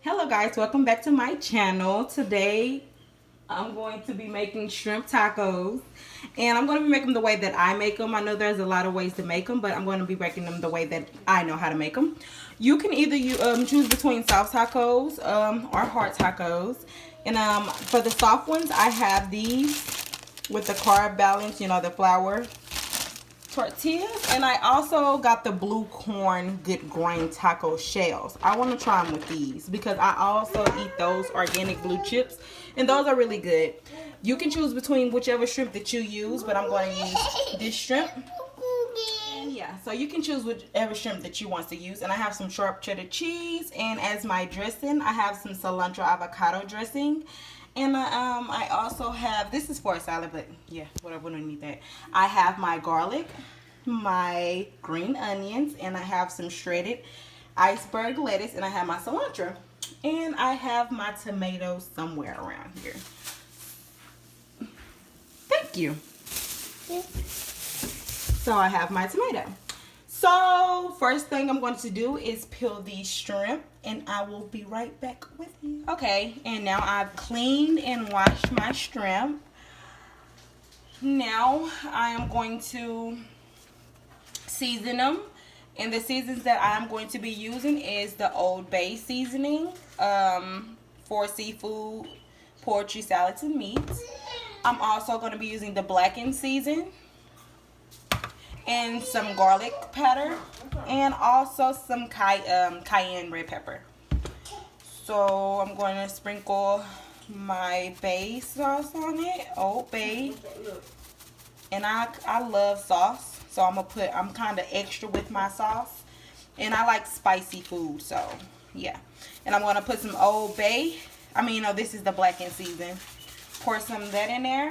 Hello guys, welcome back to my channel. Today I'm going to be making shrimp tacos, and I'm going to be making them the way that I make them. I know there's a lot of ways to make them, but I'm going to be making them the way that I know how to make them. You can either choose between soft tacos or hard tacos. And for the soft ones, I have these with the carb balance, you know, the flour tortillas, and I also got the blue corn good grain taco shells. I want to try them with these because I also eat those organic blue chips, and those are really good. You can choose between whichever shrimp that you use, but I'm going to use this shrimp. And yeah, so you can choose whichever shrimp that you want to use. And I have some sharp cheddar cheese, and as my dressing I have some cilantro avocado dressing. And I also have, this is for a salad, but yeah, whatever, we don't need that. I have my garlic, my green onions, and I have some shredded iceberg lettuce, and I have my cilantro. And I have my tomatoes somewhere around here. Thank you. So I have my tomato. So first thing I'm going to do is peel the shrimp, and I will be right back with you. Okay, and now I've cleaned and washed my shrimp. Now I am going to season them, and the seasons that I'm going to be using is the Old Bay seasoning for seafood, poultry, salads, and meats. I'm also going to be using the blackened season and some garlic powder, and also some cayenne red pepper. So I'm going to sprinkle my bay sauce on it, Old Bay. And I love sauce, so I'm kind of extra with my sauce, and I like spicy food, so yeah. And I'm going to put some Old Bay. No, this is the blackened season. Pour some of that in there,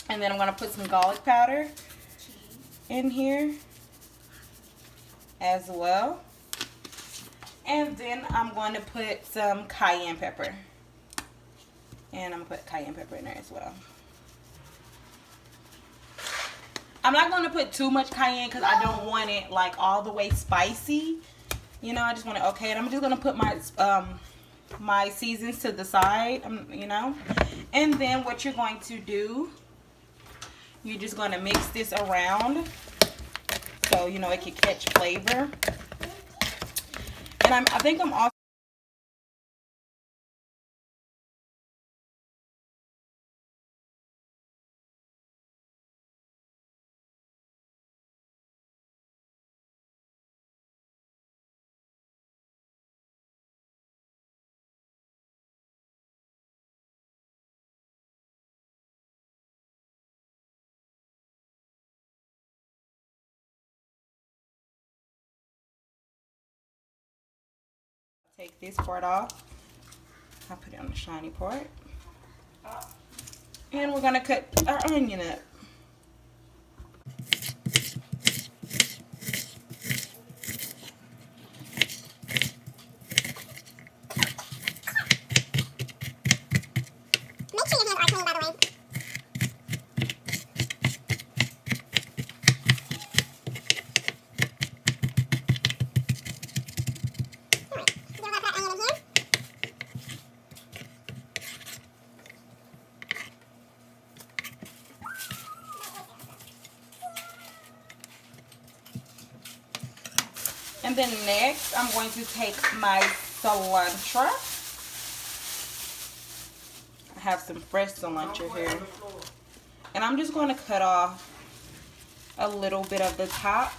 and then I'm going to put some garlic powder in here as well. And then I'm going to put some cayenne pepper, and I'm going to put cayenne pepper in there as well. I'm not going to put too much cayenne because I don't want it like all the way spicy. You know, I just want to, okay, and I'm just going to put my seasons to the side, you know. And then what you're going to do, you're just going to mix this around so, you know, it can catch flavor. And I think I'm also take this part off. I'll put it on the shiny part. And we're going to cut our onion up. Make sure your hands are clean, by the way. Alright, so we're going to put onion in here. And then next, I'm going to take my cilantro. I have some fresh cilantro here. And I'm just going to cut off a little bit of the top.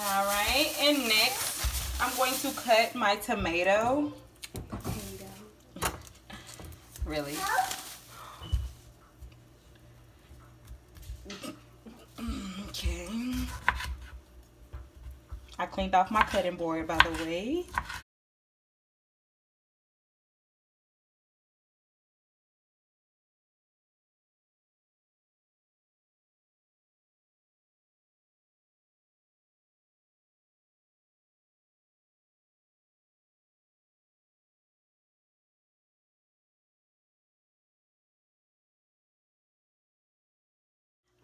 All right, and next I'm going to cut my tomato. Really? Okay. I cleaned off my cutting board, by the way.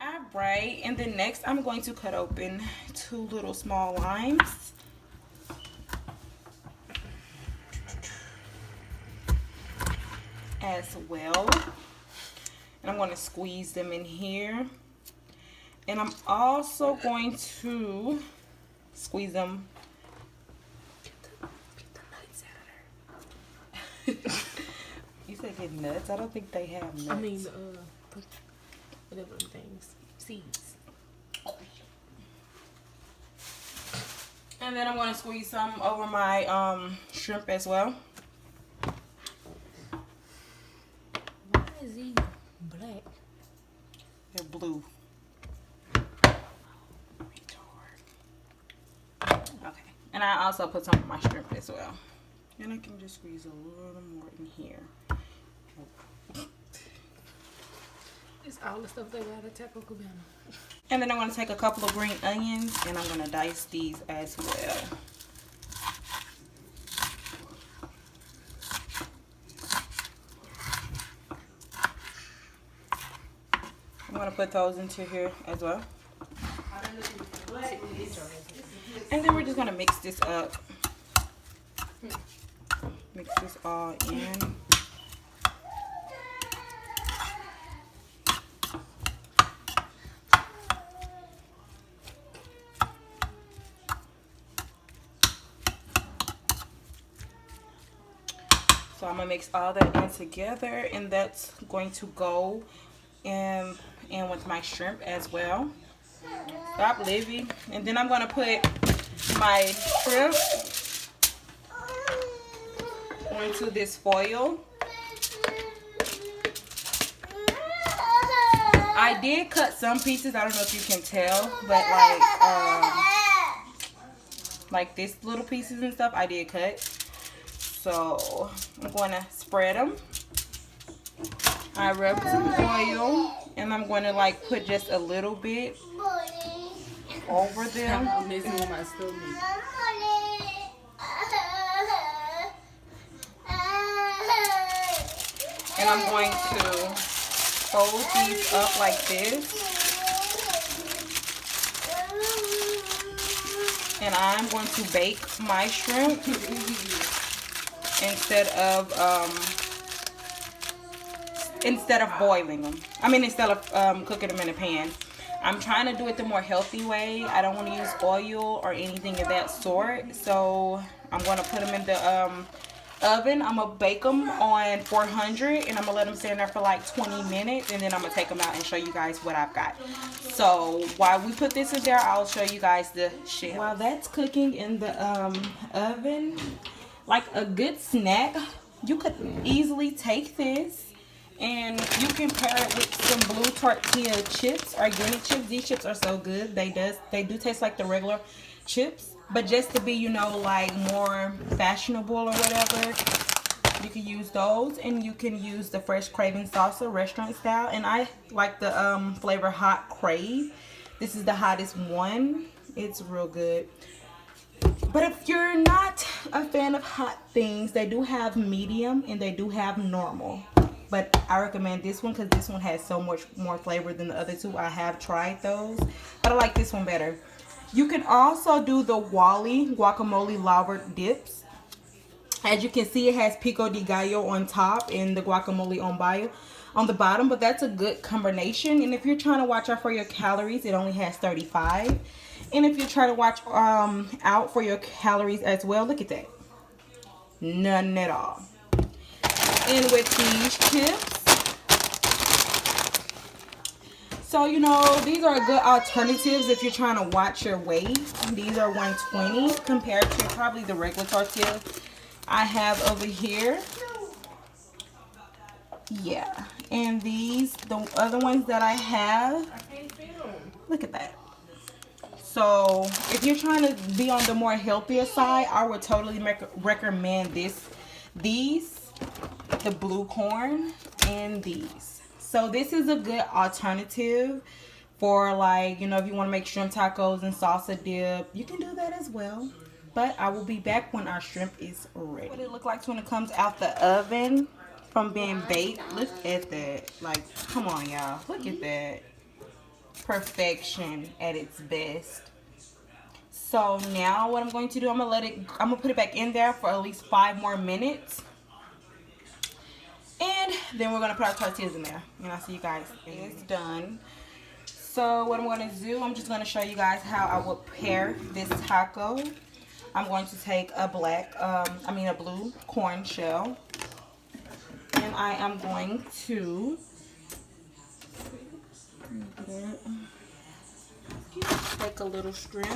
Alright, and then next I'm going to cut open 2 little small limes. As well. And I'm going to squeeze them in here. And I'm also going to squeeze them. Get the nuts out of there. You said get nuts? I don't think they have nuts. I mean, whatever them things. Seeds. And then I'm going to squeeze some over my shrimp as well. Why is he black? They're blue. Okay. And I also put some of my shrimp as well. And I can just squeeze a little more in here. It's all the stuff they got at Taco Cabana. And then I'm going to take a couple of green onions and I'm going to dice these as well. I'm going to put those into here as well. And then we're just going to mix this up. Mix this all in. So I'm gonna mix all that in together, and that's going to go in with my shrimp as well. Stop, Livy. And then I'm gonna put my shrimp onto this foil. I did cut some pieces. I don't know if you can tell, but like this little pieces and stuff, I did cut. So I'm going to spread them. I rub some oil, and I'm going to like put just a little bit over them. I'm messing with my stomach. And I'm going to fold these up like this. And I'm going to bake my shrimp instead of boiling them. I mean, instead of cooking them in a pan. I'm trying to do it the more healthy way. I don't want to use oil or anything of that sort. So I'm going to put them in the oven. I'm going to bake them on 400, and I'm going to let them stand there for like 20 minutes, and then I'm going to take them out and show you guys what I've got. So while we put this in there, I'll show you guys the shell. While that's cooking in the oven, like a good snack, you could easily take this and you can pair it with some blue tortilla chips, organic chips. These chips are so good. They do taste like the regular chips, but just to be, you know, like more fashionable or whatever, you can use those. And you can use the fresh craving salsa, restaurant style, and I like the flavor hot crave. This is the hottest one. It's real good. But if you're not a fan of hot things, they do have medium and they do have normal. But I recommend this one because this one has so much more flavor than the other two. I have tried those, but I like this one better. You can also do the Wally guacamole lava dips. As you can see, it has pico de gallo on top and the guacamole on the bottom, but that's a good combination. And if you're trying to watch out for your calories, it only has 35. And if you try to watch out for your calories as well, look at that. None at all. And with these chips, So, you know, these are good alternatives if you're trying to watch your weight. These are $120 compared to probably the regular tortilla I have over here. Yeah. And these, the other ones that I have, look at that. So, if you're trying to be on the more healthier side, I would totally recommend these, the blue corn, and these. So this is a good alternative for, like, you know, if you want to make shrimp tacos and salsa dip, you can do that as well. But I will be back when our shrimp is ready. What it look like when it comes out the oven from being baked. Look at that. Like, come on, y'all. Look at that. Perfection at its best. So now what I'm going to do, I'm gonna put it back in there for at least 5 more minutes. And then we're going to put our tortillas in there. And I'll see you guys when it's done. So what I'm going to do, I'm just going to show you guys how I will prepare this taco. I'm going to take a blue corn shell. And I am going to take a little shrimp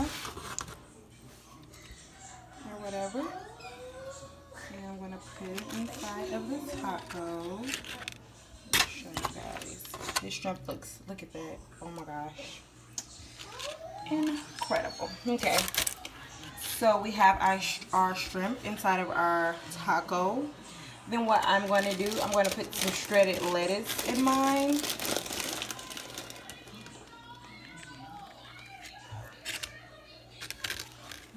or whatever. And I'm going to put it inside of the taco. Let me show you guys. This shrimp look at that. Oh my gosh. Incredible. Okay. So we have our shrimp inside of our taco. Then what I'm going to do, I'm going to put some shredded lettuce in mine.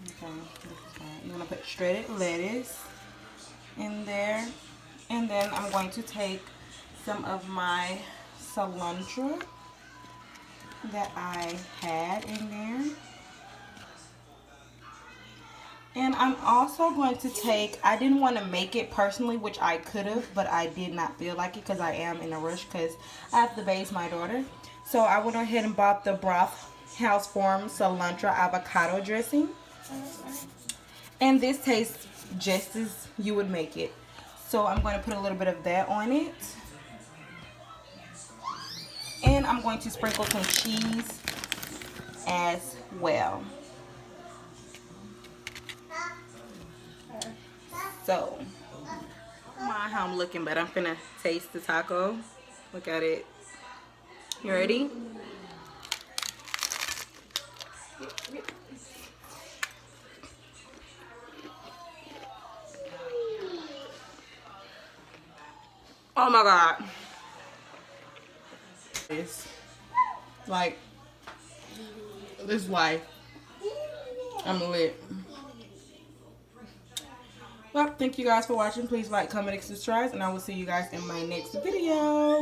Okay. I'm going to put shredded lettuce in there, and then I'm going to take some of my cilantro that I had in there, and I'm also going to take, I didn't want to make it personally, which I could have, but I did not feel like it because I am in a rush because I have to bathe my daughter. So I went ahead and bought the Broth House Farm cilantro avocado dressing, and this tastes just as you would make it. So I'm going to put a little bit of that on it, and I'm going to sprinkle some cheese as well. So, I don't mind how I'm looking, but I'm gonna taste the taco. Look at it. You ready? Oh my God. It's like this life. I'm lit. Well, thank you guys for watching. Please like, comment, and subscribe, and I will see you guys in my next video.